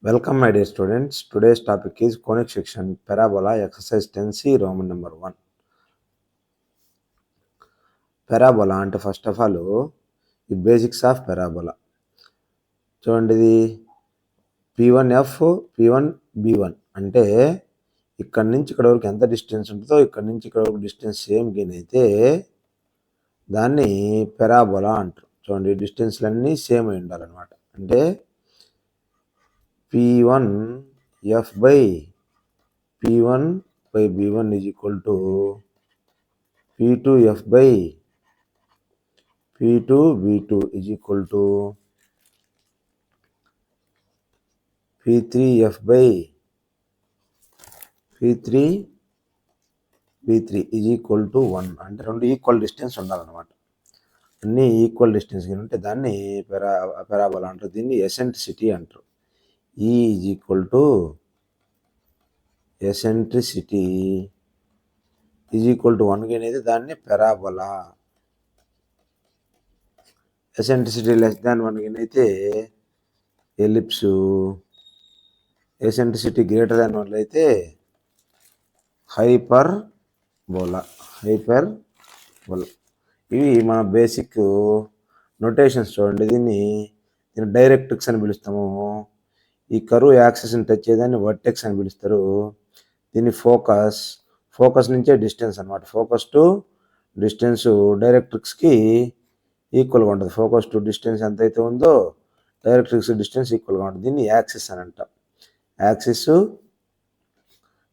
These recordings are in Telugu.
Welcome, my dear students. Today's topic is conic section parabola exercise 10C Roman number 1. Parabola అంటే ఫస్ట్ ఆఫ్ ఆల్ ఈ బేసిక్స్ ఆఫ్ parabola. చూడండి, ఇది P1F P1B1 అంటే ఇక్కడ నుంచి ఇక్కడ వరకు ఎంత డిస్టెన్స్ ఉంటుందో ఇక్కడ నుంచి ఇక్కడ వరకు డిస్టెన్స్ సేమ్ గెయిన్ అయితే దాన్ని parabola అంటారు. చూడండి, డిస్టెన్స్లన్నీ సేమ్ అయి ఉండాలన్నమాట. అంటే P1F by P1 by B1 is equal to P2F by P2 B2 is equal to P3F by P3 B3 is equal to 1. అంటే రెండు ఈక్వల్ డిస్టెన్స్ ఉండాలన్నమాట. అన్ని ఈక్వల్ డిస్టెన్స్ ఉంటే దాన్ని పెరాబోలా అంటారు. దీన్ని ఎసెంట్రిసిటీ అంటారు. E is equal to eccentricity is equal to 1 అనేది దాన్ని పెరాబోలా. ఎసెంట్రిసిటీ లెస్ దాన్ 1 అయితే ఎలిప్సు, ఎసెంట్రిసిటీ గ్రేటర్ దాన్ 1 అయితే హైపర్బోలా. ఇవి మన బేసిక్ నోటేషన్స్. చూడండి, దీన్ని డైరెక్ట్రిక్స్ అని పిలుస్తాము. ఈ కరువు యాక్సిస్ని టచ్ చేయదాన్ని వర్టెక్స్ అని పిలుస్తారు. దీన్ని ఫోకస్ నుంచే డిస్టెన్స్ అనమాట. ఫోకస్ టు డిస్టెన్స్ డైరెక్ట్రిక్స్కి ఈక్వల్గా ఉంటుంది. ఫోకస్ టు డిస్టెన్స్ ఎంత అయితే ఉందో డైరెక్ట్రిక్స్ డిస్టెన్స్ ఈక్వల్గా ఉంటుంది. దీన్ని యాక్సిస్ అని అంటాం. యాక్సిస్,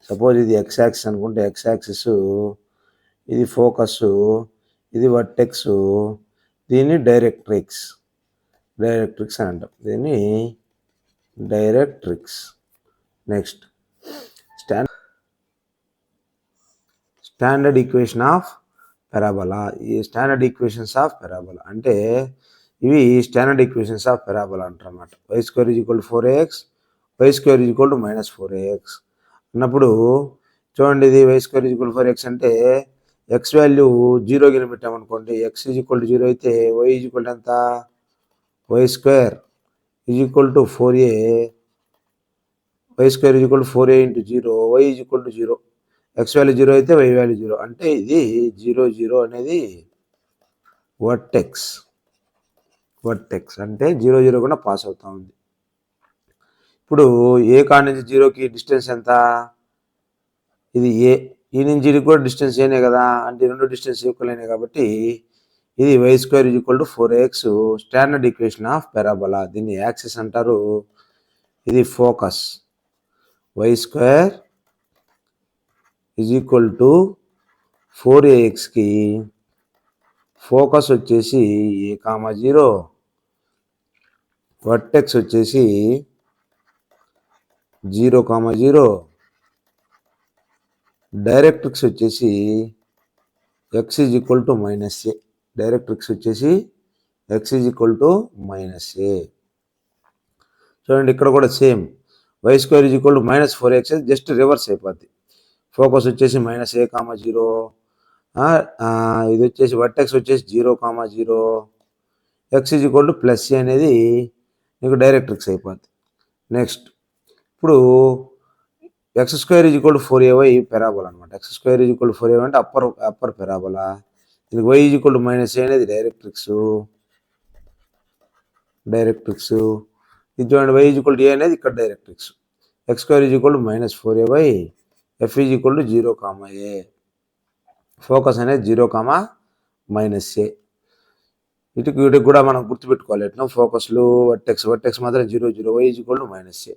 సపోజ్ ఇది ఎక్స్ యాక్సిస్ అనుకుంటే ఎక్స్ యాక్సిస్, ఇది ఫోకస్, ఇది వర్టెక్స్, దీన్ని డైరెక్ట్రిక్స్ అని అంటాం. దీన్ని directrix. Next, standard equation of parabola. ఈ స్టాండర్డ్ ఈక్వేషన్స్ ఆఫ్ పెరాబోలా అంటే ఇవి స్టాండర్డ్ ఈక్వేషన్స్ ఆఫ్ పెరాబోలా అంటారు అన్నమాట. y² = 4ax, y² = -4ax అన్నప్పుడు చూడండి, ఇది y² = 4x అంటే ఎక్స్ వాల్యూ 0 కింద పెట్టామనుకోండి, x = 0 అయితే y ఎంత, y² = 4a, y² = 4a × 0, y = 0. x value 0 అయితే y వాల్యూ 0. అంటే ఇది 0 0 అనేది వర్టెక్స్ అంటే 0 0 కూడా పాస్ అవుతా ఉంది. ఇప్పుడు ఏ కాడ నుంచి 0కి డిస్టెన్స్ ఎంత, ఇది ఏ, ఈ నుంచి కూడా డిస్టెన్స్ ఏనే కదా, అంటే రెండు డిస్టెన్స్ ఈక్వల్ అయినాయి కాబట్టి ఇది y² = 4ax standard equation of parabola. దీన్ని యాక్సిస్ అంటారు. ఇది ఫోకస్. y² = 4axకి ఫోకస్ వచ్చేసి a,0, వర్టెక్స్ వచ్చేసి 0, 0, డైరెక్ట్రిక్స్ వచ్చేసి x = -a. డైరెక్ట్రిక్స్ వచ్చేసి x = -a. చూడండి, ఇక్కడ కూడా same y² = -4x just reverse అయిపోద్ది. ఫోకస్ వచ్చేసి -a, 0, ఇది వచ్చేసి వర్టెక్స్ వచ్చేసి 0, 0, x = +a అనేది నీకు డైరెక్ట్రిక్స్ అయిపోద్ది. నెక్స్ట్, ఇప్పుడు x² = 4ay పెరాబోలా అనమాట. x² = 4ay అంటే అప్పర్ పెరాబోలా. దీనికి y = -a అనేది డైరెక్ట్రిక్స్. ఇది చూడండి, y = a అనేది ఇక్కడ directrix. x² = -4ay, f = 0, a. Focus అనేది 0, -a. వీటికి కూడా మనం గుర్తుపెట్టుకోవాలి. ఎట్లా ఫోకస్లు వర్టెక్స్ మాత్రం 0 0, y = -a.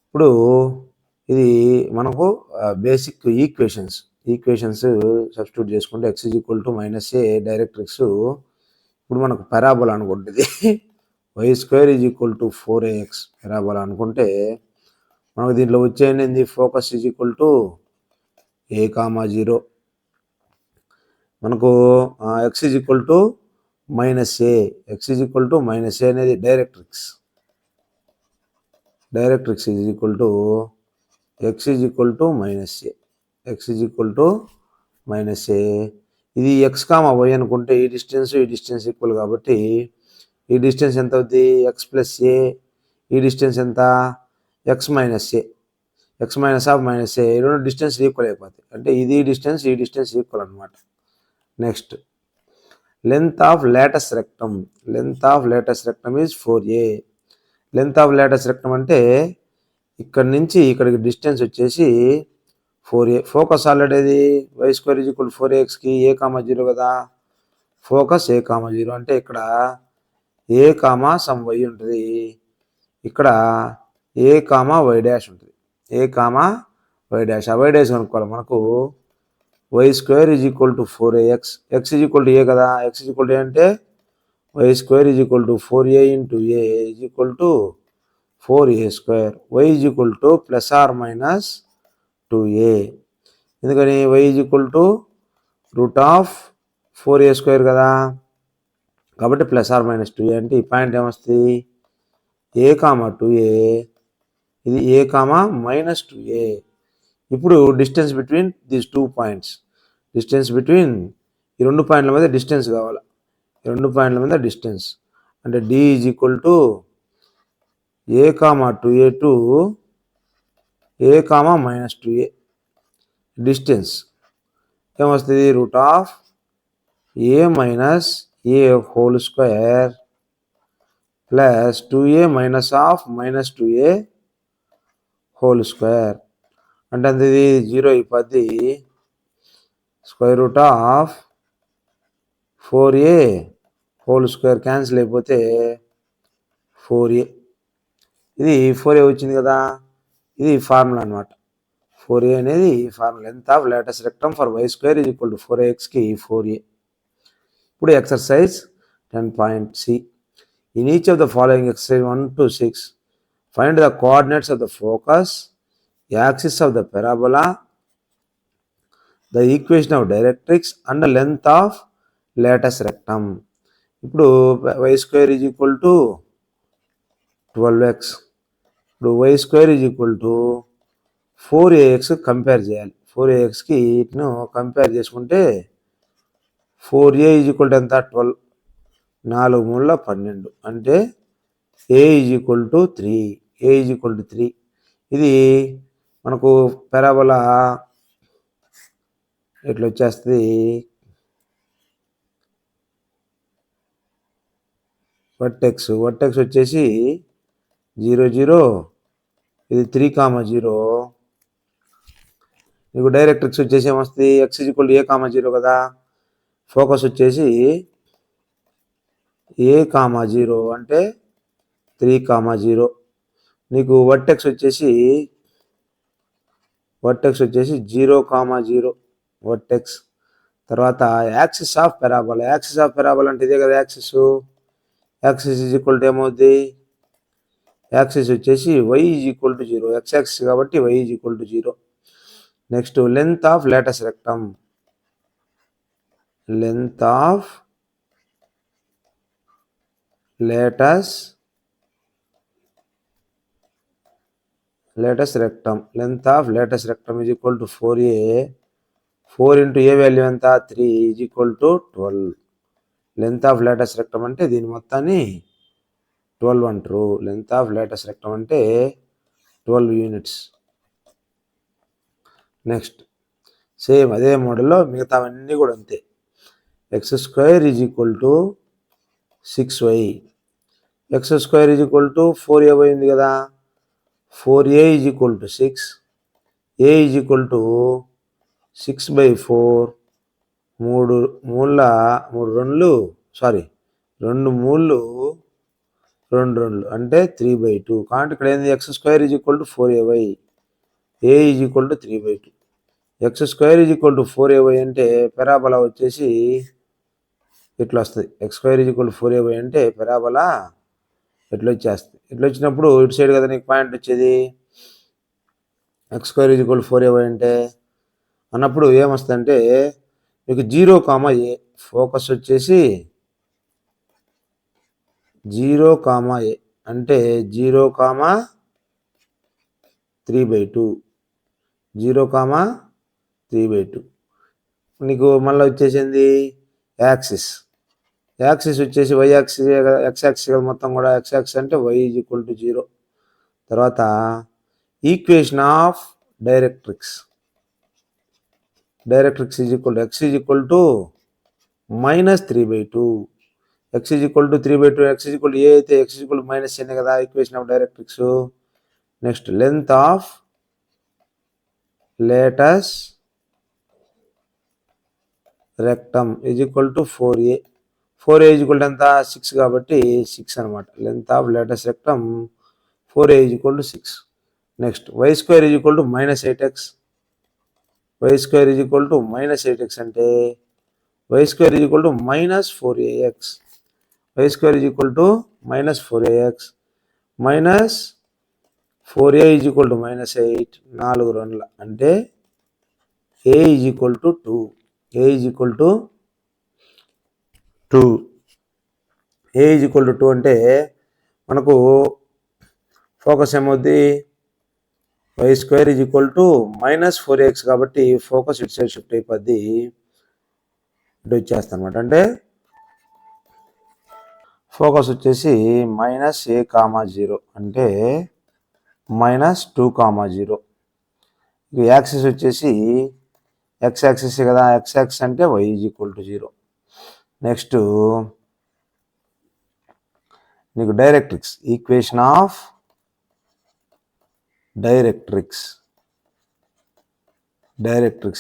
ఇప్పుడు ఇది మనకు బేసిక్ ఈక్వేషన్స్ సబ్స్టిట్యూట్ చేసుకుంటే x = -a డైరెక్ట్రిక్స్. ఇప్పుడు మనకు పెరాబోలా అనుకుంటుంది, y² = 4ax పెరాబోలా అనుకుంటే మనకు దీంట్లో వచ్చేది ఫోకస్ a, 0, మనకు x = -a, అనేది డైరెక్ట్రిక్స్ x = -a. ఇది x, y అనుకుంటే ఈ డిస్టెన్స్ ఈక్వల్ కాబట్టి ఈ డిస్టెన్స్ ఎంత అవుతుంది, x + a, ఈ డిస్టెన్స్ ఎంత x minus a, x minus of minus a, ఈ రెండు డిస్టెన్స్ ఈక్వల్ అయిపోతాయి. అంటే ఇది డిస్టెన్స్ ఈ డిస్టెన్స్ ఈక్వల్ అనమాట. Next length of latus rectum, length of latus rectum is 4a. Length of latus rectum అంటే ఇక్కడ నుంచి ఇక్కడికి డిస్టెన్స్ వచ్చేసి 4a. ఫోకస్ ఆల్రెడీ అది వై స్క్వేర్ ఈజ్ ఈక్వల్ 4axకి a, 0 కదా. ఫోకస్ a, 0 అంటే ఇక్కడ a, సమ్ y ఉంటుంది, ఇక్కడ a, y డాష్ ఉంటుంది. a, y dash. ఆ y డాష్ అనుకోవాలి మనకు. Y square is equal to 4ax, x is equal to a కదా. X is equal to a అంటే y square is equal to 4a into a is equal to 4a square. Y is equal to plus or minus 2a. ఎందుకని y is equal to root of 4a square కదా, కాబట్టి ప్లస్ ఆర్ మైనస్ 2a. అంటే ఈ పాయింట్ ఏమొస్తుంది a, 2a, ఇది a, మైనస్ 2a. ఇప్పుడు distance between these 2 points, distance between ఈ రెండు పాయింట్ల మధ్య డిస్టెన్స్ కావాలి. ఈ రెండు పాయింట్ల మధ్య డిస్టెన్స్ అంటే d is equal to a, 2a to a, minus 2a. Distance ఏమొస్తుంది root of a minus a whole square plus 2a minus of minus 2a whole square. అంటే ఇది 0 అయిపోద్ది. Square root of 4a whole square cancel అయిపోతే 4a. ఇది 4a వచ్చింది కదా, ఇది ఫార్ములా అనమాట. 4a అనేది formula. Length of latus rectum for y square is equal to 4axకి 4a. ఇప్పుడు exercise 10.c. In each of the following exercise 1 to 6 find the coordinates of the focus, axis of the parabola, the equation of directrix and length of latus rectum. ఇప్పుడు y square is equal to 12x. ఇప్పుడు y square is equal to 4ax compare చేయాలి. 4axకి ఇట్ను కంపేర్ చేసుకుంటే 4a ఈజ్ ఈక్వల్ టు ఎంత 12, 4 మూల 12 అంటే a is equal to 3, a is equal to 3. ఇది మనకు పెరాబోలా ఇట్లా వచ్చేస్తుంది. వర్టెక్స్ వచ్చేసి 0, 0, ఇది 3, 0. నీకు డైరెక్ట్రిక్స్ వచ్చేసి ఏమొస్తుంది X is equal to a, 0 కదా. ఫోకస్ వచ్చేసి a, 0 అంటే 3, 0. నీకు వర్టెక్స్ వచ్చేసి 0, 0 వర్టెక్స్. తర్వాత axis of parabola, axis of parabola అంటే ఇదే కదా axis. Axis is equal to ఏమవుద్ది, యాక్సిస్ వచ్చేసి y is equal to 0, X axis కాబట్టి y is equal to 0. Next length of latus rectum, length of latus rectum, length of latus rectum is equal to 4a. 4 into A value ఎంత 3 is equal to 12. Length of latus rectum అంటే దీని మొత్తాన్ని 12 అంటారు. లెంత్ ఆఫ్ లేటస్ రెక్టమ్ అంటే 12 యూనిట్స్. నెక్స్ట్ సేమ్ అదే మోడల్లో మిగతావన్నీ కూడా అంతే. X square is equal to 6y, X square is equal to 4a పోయింది కదా. 4a is equal to 6, a is equal to 6/4, 3 మూల 2 మూళ్ళు 2 అంటే 3/2. కాబట్టి ఇక్కడ ఏంది X square is equal to 4ay, a is equal to 3/2. X square is equal to 4ay అంటే పెరాబోలా వచ్చేసి ఇట్లా వస్తుంది. X square is equal to 4ay అంటే పెరాబోలా ఇట్లా వచ్చేస్తుంది. ఇట్లా వచ్చినప్పుడు ఇటు సైడ్ కదా నీకు పాయింట్ వచ్చేది. X square is equal to 4ay అంటే అన్నప్పుడు ఏమొస్తుందంటే మీకు 0, a. ఫోకస్ వచ్చేసి 0, a అంటే 0, 3/2, 0, 3/2. నీకు మళ్ళీ వచ్చేసింది యాక్సిస్ వచ్చేసి y యాక్సిస్, ఎక్స్ యాక్సిస్ మొత్తం కూడా. ఎక్స్ యాక్సిస్ అంటే y ఈజ్ ఈక్వల్ టు 0. తర్వాత equation of directrix is equal to x is equal to -3/2, x is equal to 3/2, x is equal to a అయితే x is equal to -n కదా equation of directrix. Next length of latus rectum is equal to 4a. 4a is equal to ఎంత 6 కాబట్టి 6 అనమాట. Length of latus rectum 4a is equal to 6. Next y square is equal to -8x. Y square is equal to -8x అంటే y square is equal to -4ax. Y square is equal to -4ax -4a is equal to -8, 4 2 అంటే a is equal to 2. a is equal to 2. a is equal to 2 అంటే మనకు ఫోకస్ ఏమవుద్ది, y square is equal to -4ax కాబట్టి ఫోకస్ ఇటు సైడ్ షిఫ్ట్ అయిపోద్ది, ఇటు వచ్చేస్తాను అనమాట. అంటే ఫోకస్ వచ్చేసి -a,0 అంటే -2,0. యాక్సిస్ వచ్చేసి ఎక్స్ యాక్సిస్ కదా, ఎక్స్ యాక్సిస్ అంటే y is equal to 0. Next నీకు directrix, equation of directrix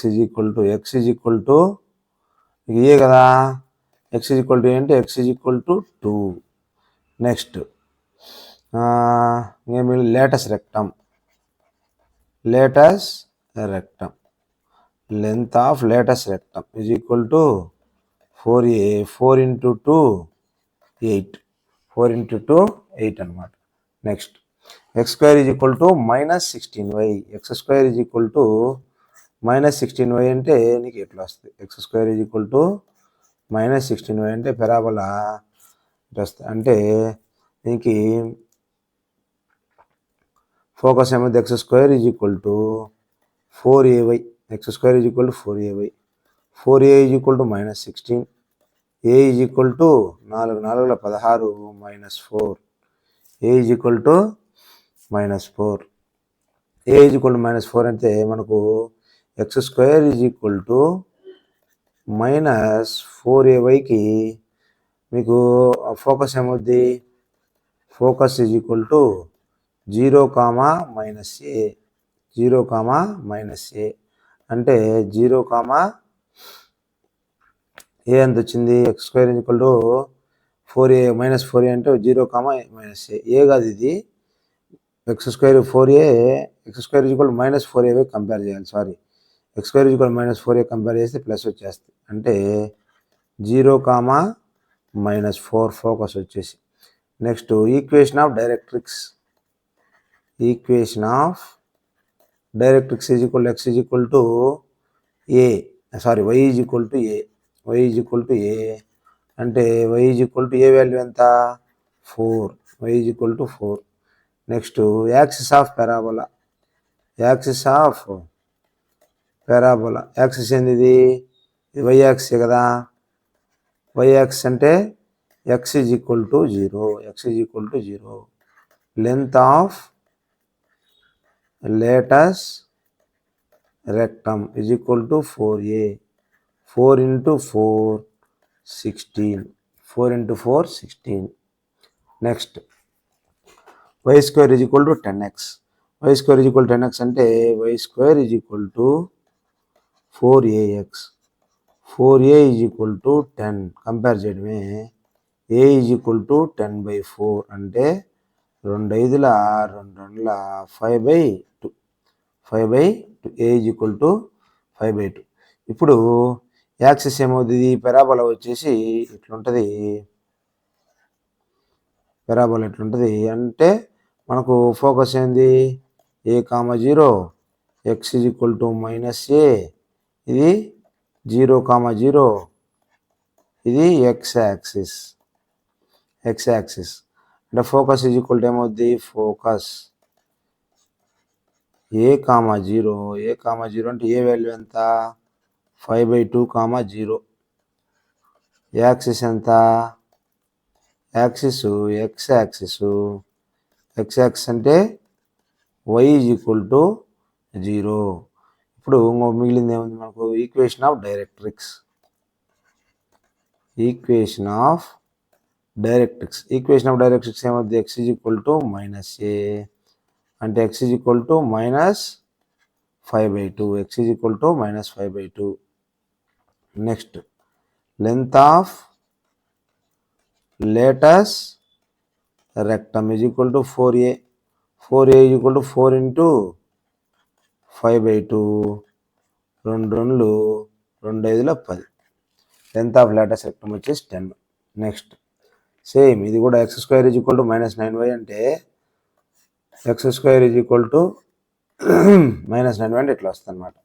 is equal to x is equal to a కదా, ఎక్స్ ఈజ్ ఈక్వల్ టు అంటే x is equal to 2. Next latus rectum length of latus rectum is equal to 4a. 4 × 2 8, 4 × 2 8 అనమాట. Next X square is equal to -16y. X square is equal to -16y అంటే నీకు ఎట్లా వస్తుంది, X square is equal to -16y అంటే పెరాబోలా ఇట్లా వస్తుంది. అంటే దీనికి ఫోకస్ ఏమైంది, X square is equal to 4ay. X square is equal to 4ay. 4a is equal to -16. a is equal to 4 4 16 -4. a is equal to -4. a is equal to -4 అంటే మనకు x square is equal to -4ayకి మీకు ఫోకస్ ఏమవుద్ది, focus is equal to 0, -a 0, -a అంటే 0, ఏ ఎంత వచ్చింది, x square is equal to 4a -4a అంటే 0, -a. ఏ కాదు ఇది, x square 4a, x square is equal to -4a compare చేయాలి, sorry x square is equal -4a compare చేస్తే ప్లస్ వచ్చేస్తుంది. అంటే 0, -4 ఫోకస్ వచ్చేసి. Next equation of directrix is equal X is equal to a, sorry y is equal to a. Y is equal to a అంటే y is equal to a value ఎంత 4. Y is equal to 4. Next axis of parabola axis ఏంది, ఇది వై యాక్సిస్ కదా. వై యాక్సిస్ అంటే x is equal to 0. Length of latus rectum is equal to 4a. 4 × 4 16. 4 × 4 16. Next y square is equal to 10x. Why square is equal 10x అంటే y square is equal to 4ax. 4a is equal to 10 compare చేయడమే. a ఈజ్ ఈక్వల్ టు 10/4 అంటే 2 5 2 2 5/2. 5/2 a ఈజ్ ఈక్వల్ టు 5/2. ఇప్పుడు యాక్సిస్ ఏమవుతుంది, పెరాబోలా వచ్చేసి ఇట్లుంటుంది. పెరాబోలా ఎట్లుంటుంది అంటే మనకు ఫోకస్ ఏంది a, 0 X is equal to -a, ఇది 0, 0 ఇది ఎక్స్ యాక్సిస్ అంటే ఫోకస్ ఈజ్ ఈక్వల్ టు ఏమవుద్ది, ఫోకస్ a, 0 అంటే ఏ వాల్యూ ఎంత 5/2, 0. యాక్సిస్ ఎంత, యాక్సిస్ ఎక్స్ యాక్సిస్ అంటే వై ఈజ్ ఈక్వల్ టు 0. ఇప్పుడు మిగిలింది ఏముంది మనకు? Equation of directrix. Equation of directrix ఏమవుతుంది? X is equal to -a అంటే x is equal to -5/2. X is equal to -5/2. Next length of latus rectum is equal to 4a. 4a is equal to 4 into 5/2. 2 2 2 5 10. Length of latus rectum వచ్చేసి 10. నెక్స్ట్ సేమ్ ఇది కూడా X square is equal to -9y అంటే x square is equal to -9y అంటే ఇట్లా వస్తుంది అనమాట.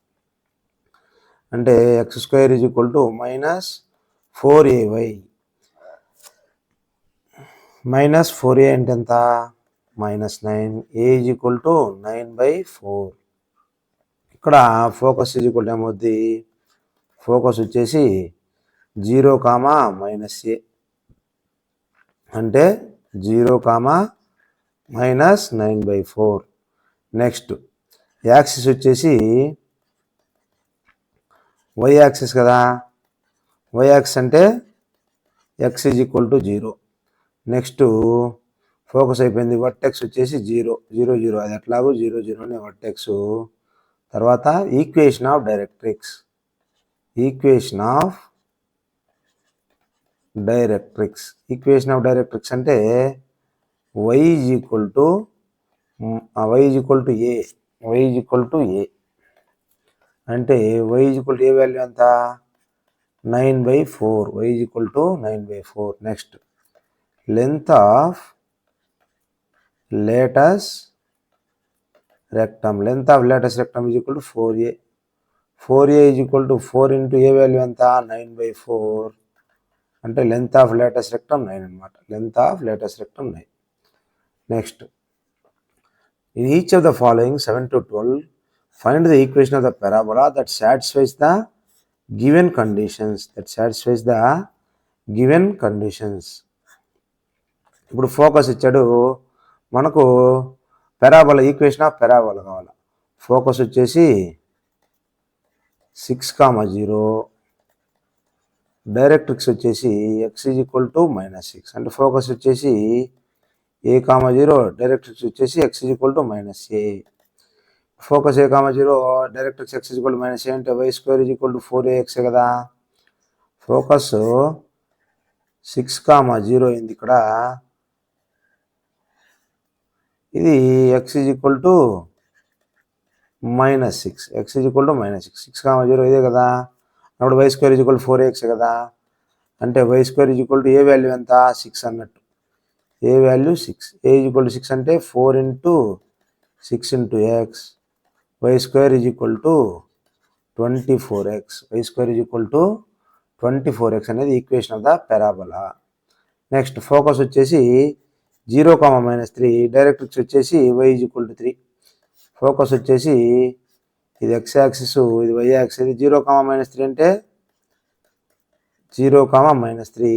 అంటే x square is equal to -4ay. -4a అంటే ఎంత? -9. a is equal to 9/4. ఇక్కడ ఫోకస్ ఈజ్ ఈక్వల్ టు ఏమవుద్ది? ఫోకస్ వచ్చేసి 0, -a అంటే 0, -9/4. నెక్స్ట్ యాక్సిస్ వచ్చేసి వై యాక్సిస్ కదా. వై యాక్సిస్ అంటే x is equal to 0. Next focus అయిపోయింది. వర్టెక్స్ వచ్చేసి 0 0 0 అది ఎట్లాగో 0 0 అనే వర్టెక్స్. తర్వాత equation of directrix. Equation of directrix అంటే y is equal to a. y is equal to a అంటే y is equal to a value ఎంత? 9/4. y is equal to 9/4. Next length of latus rectum. Length of latus rectum is equal to 4a. 4a is equal to 4 into A value ఎంత? 9/4 అంటే లెంత్ ఆఫ్ లేటస్ రెక్టమ్ 9 అనమాట. Length of latus rectum 9. Next in each of the following 7 to 12 find the equation of the parabola that satisfies the given conditions. ఇప్పుడు ఫోకస్ ఇచ్చాడు మనకు. పెరాబోలా ఈక్వేషన్ ఆఫ్ పెరాబోలా కావాలి. ఫోకస్ వచ్చేసి 6, 0. డైరెక్ట్రిక్స్ వచ్చేసి ఎక్స్ ఈజ్ ఈక్వల్ టు -6 అంటే ఫోకస్ వచ్చేసి a, 0. డైరెక్ట్రిక్స్ వచ్చేసి x is equal to -a. Focus a, 0. Directrix x is equal to -a అంటే y square is equal to 4ax కదా. ఫోకస్ 6, 0 అయింది ఇక్కడ. ఇది x is equal to -6. X is equal to -6. 6, 0 ఇదే కదా. అప్పుడు y square is equal to 4ax కదా. అంటే y square is equal to a value ఎంత? 6 అన్నట్టు. A value 6. A is equal to 6 అంటే 4 into 6 into x. Y square is equal to 24x. Y square is equal to 24x అనేది equation of the parabola. Next focus వచ్చేసి 0, -3. డైరెక్ట్రిక్స్ వచ్చేసి y is equal to 3. Focus వచ్చేసి ఇది ఎక్స్ యాక్సిస్, ఇది వై యాక్సిస్. 0, -3 అంటే 0, -3.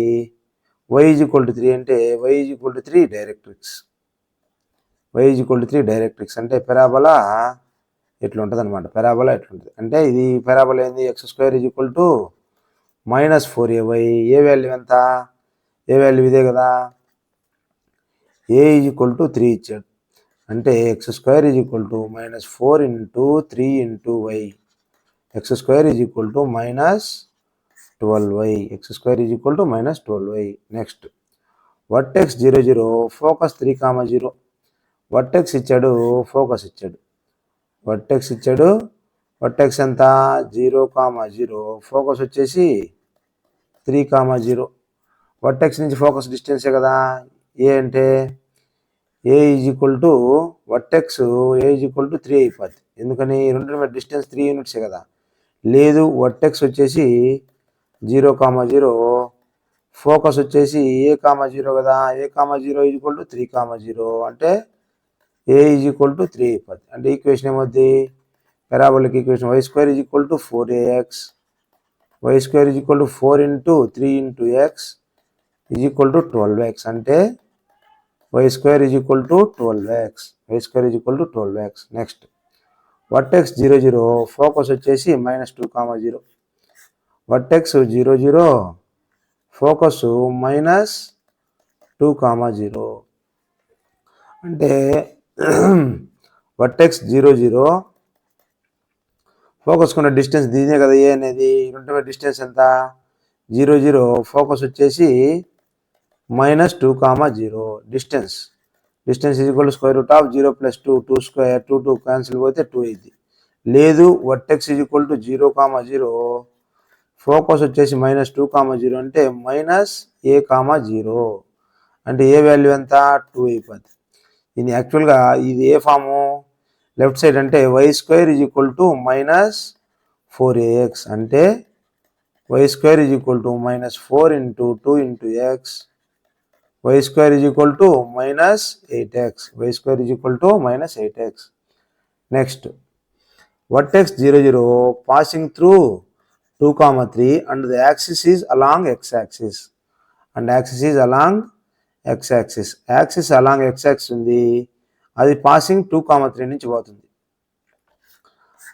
y ఈజ్ ఈక్వల్ టు 3 అంటే y is equal to 3 directrix. y is equal to 3 directrix అంటే పెరాబోలా ఇట్లా ఉంటుంది అనమాట. పెరాబోలా ఎట్లుంటుంది అంటే ఇది పెరాబోలా ఏంది? X square is equal to -4ay. A value ఎంత? ఏ వాల్యూ ఇదే కదా. ఏ ఈజ్ ఈక్వల్ టు 3 ఇచ్చాడు అంటే x square is equal to -4 into 3 into y. X square is equal to -12y. X square is equal to -12y. Next vertex 0, 0. Focus 3, 0. Vertex ఇచ్చాడు, ఫోకస్ ఇచ్చాడు. వర్టెక్స్ ఇచ్చాడు. వర్టెక్స్ ఎంత? 0, 0. ఫోకస్ వచ్చేసి 3, 0. వర్టెక్స్ నుంచి ఫోకస్ డిస్టెన్సే కదా. ఏ అంటే a is equal to vertex a is equal to 3 అయిపోద్ది. ఎందుకని? రెండు డిస్టెన్స్ 3 యూనిట్సే కదా. లేదు వర్టెక్స్ వచ్చేసి 0, 0. ఫోకస్ వచ్చేసి ఏ, 0 కదా. ఏ, 0 ఈజ్ ఈక్వల్ టు 3, 0 అంటే ఏ ఈజ్ ఈక్వల్ టు 3 అయిపోద్ది. అంటే ఈక్వేషన్ ఏమవుద్ది? Parabolic equation y square is equal to 4ax. Y square is equal to 4 into 3 into x is equal to 12x అంటే y square is equal to 12x. Y square is equal to 12x. Next vertex 0 0 focus వచ్చేసి -2, 0. Vertex 0 0 focus -2, 0. అంటే వర్టెక్స్ 0 0 ఫోకస్ కొన్న డిస్టెన్స్ దీనే కదా ఏ అనేది. రెండవ డిస్టెన్స్ ఎంత 0 0 ఫోకస్ వచ్చేసి -2, 0. Distance is equal to square root of 0 + 2, 2 square, 2 2 cancel పోతే 2 అయింది. లేదు vertex is equal to 0, 0 focus వచ్చేసి -2, 0 అంటే -a, 0 అంటే ఏ వాల్యూ ఎంత 2 అయిపోద్ది. ఇది యాక్చువల్గా ఇది ఏ ఫాము లెఫ్ట్ సైడ్ అంటే y square is equal to -4ax అంటే y square is equal to -4 × 2 × x y square is equal to -8x. Y square is equal to -8x. Next vertex 0 0 passing through 2, 3 and the axis is along x-axis and axis is along x-axis. Axis along x-axis ఉంది, అది పాసింగ్ 2, 3 నుంచి పోతుంది.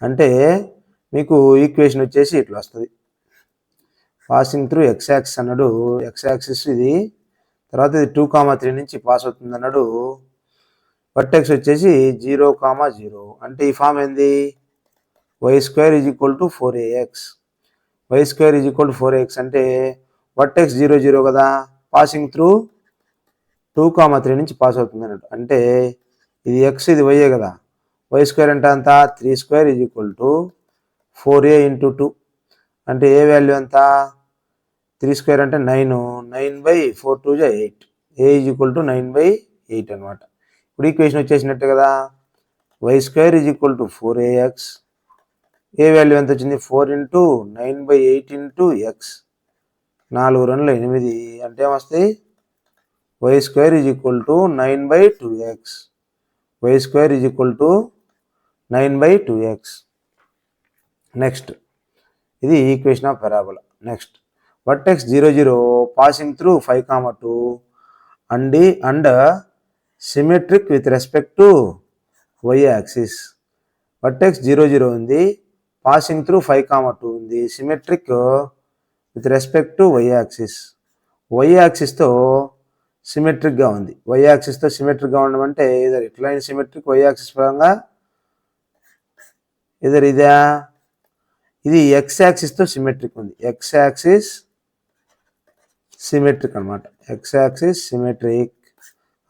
అంటే మీకు ఈక్వేషన్ వచ్చేసి ఇట్లా వస్తుంది. పాసింగ్ త్రూ x-axis అన్నాడు, x-axis ఇది, తర్వాత ఇది 2, 3 నుంచి పాస్ అవుతుంది అన్నాడు. వర్టెక్స్ వచ్చేసి 0, 0 అంటే ఈ ఫామ్ ఏంది y square is equal to 4ax. Y square is equal to 4ax అంటే వర్టెక్స్ 0 0 కదా, పాసింగ్ త్రూ 2, 3 నుంచి పాస్ అవుతుంది అన్నట్టు. అంటే ఇది x ఇది y కదా, వై స్క్వేర్ అంటే అంత 3² ఈజ్ ఈక్వల్ టు 4a × 2 అంటే ఏ వాల్యూ ఎంత 3² అంటే 9, 9/4 2 8, a ఈజ్ ఈక్వల్ టు 9/8 అనమాట. ఇప్పుడు ఈక్వేషన్ వచ్చేసినట్టే కదా, y square is equal to 4ax, a value ఎంత వచ్చింది 4 × 9/8 × x, 4 2 8 అంటే ఏమొస్తాయి y square is equal to 9/2x. Y square is equal to 9/2x. Next ఇది equation of parabola. Next vertex 0 0 passing through 5, 2 and symmetric with respect to y axis. Vertex 0 0 ఉంది, పాసింగ్ త్రూ 5, 2 ఉంది, symmetric with respect to y axis. Y యాక్సిస్తో సిమెట్రిక్గా ఉంది. వై యాక్సిస్తో సిమెట్రిక్గా ఉండడం అంటే ఇదర్ ఇట్లైన్ సిమెట్రిక్ వై యాక్సిస్ పరంగా, ఇదర్ ఇదా, ఇది ఎక్స్ యాక్సిస్తో సిమెట్రిక్ ఉంది. ఎక్స్ యాక్సిస్ సిమెట్రిక్ అనమాట, ఎక్స్ యాక్సిస్ సిమెట్రిక్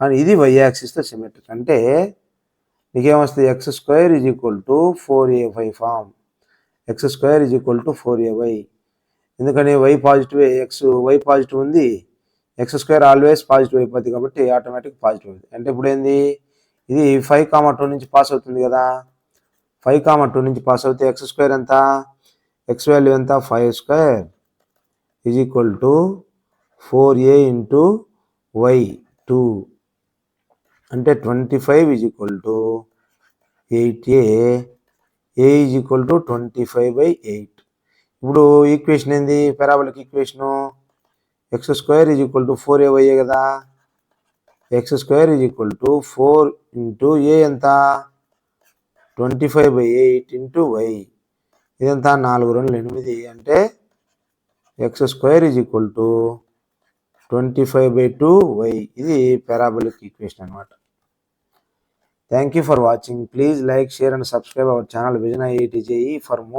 అని. ఇది వై యాక్సిస్తో సిమెట్రిక్ అంటే నీకేమొస్తుంది x² is equal to 4ay form. x² is equal to 4ay. ఎందుకని వై పాజిటివ్, వై పాజిటివ్ ఉంది, x² ఆల్వేస్ పాజిటివ్ అయిపోతుంది కాబట్టి ఆటోమేటిక్ పాజిటివ్ అవుతుంది. అంటే ఇప్పుడు ఏంది ఇది 5, 2 నుంచి పాస్ అవుతుంది కదా, 5, 2 నుంచి పాస్ అవుతే x² ఎంత, x వాల్యూ ఎంత 5² is equal to 4a × y 2 అంటే 25 is equal to 8a, a is equal to 25/8. ఇప్పుడు ఈక్వేషన్ ఏంది parabolic equation x² is equal to 4ay కదా, x² is equal to 4 × a ఎంత 25/8 × y, ఇదంతా 4 2 8 అంటే x² is equal to 25/2y. ఇది పారాబోలిక్ ఈక్వేషన్ అనమాట. Thank you for watching. Please like, share and subscribe our channel Vision IIT JEE for more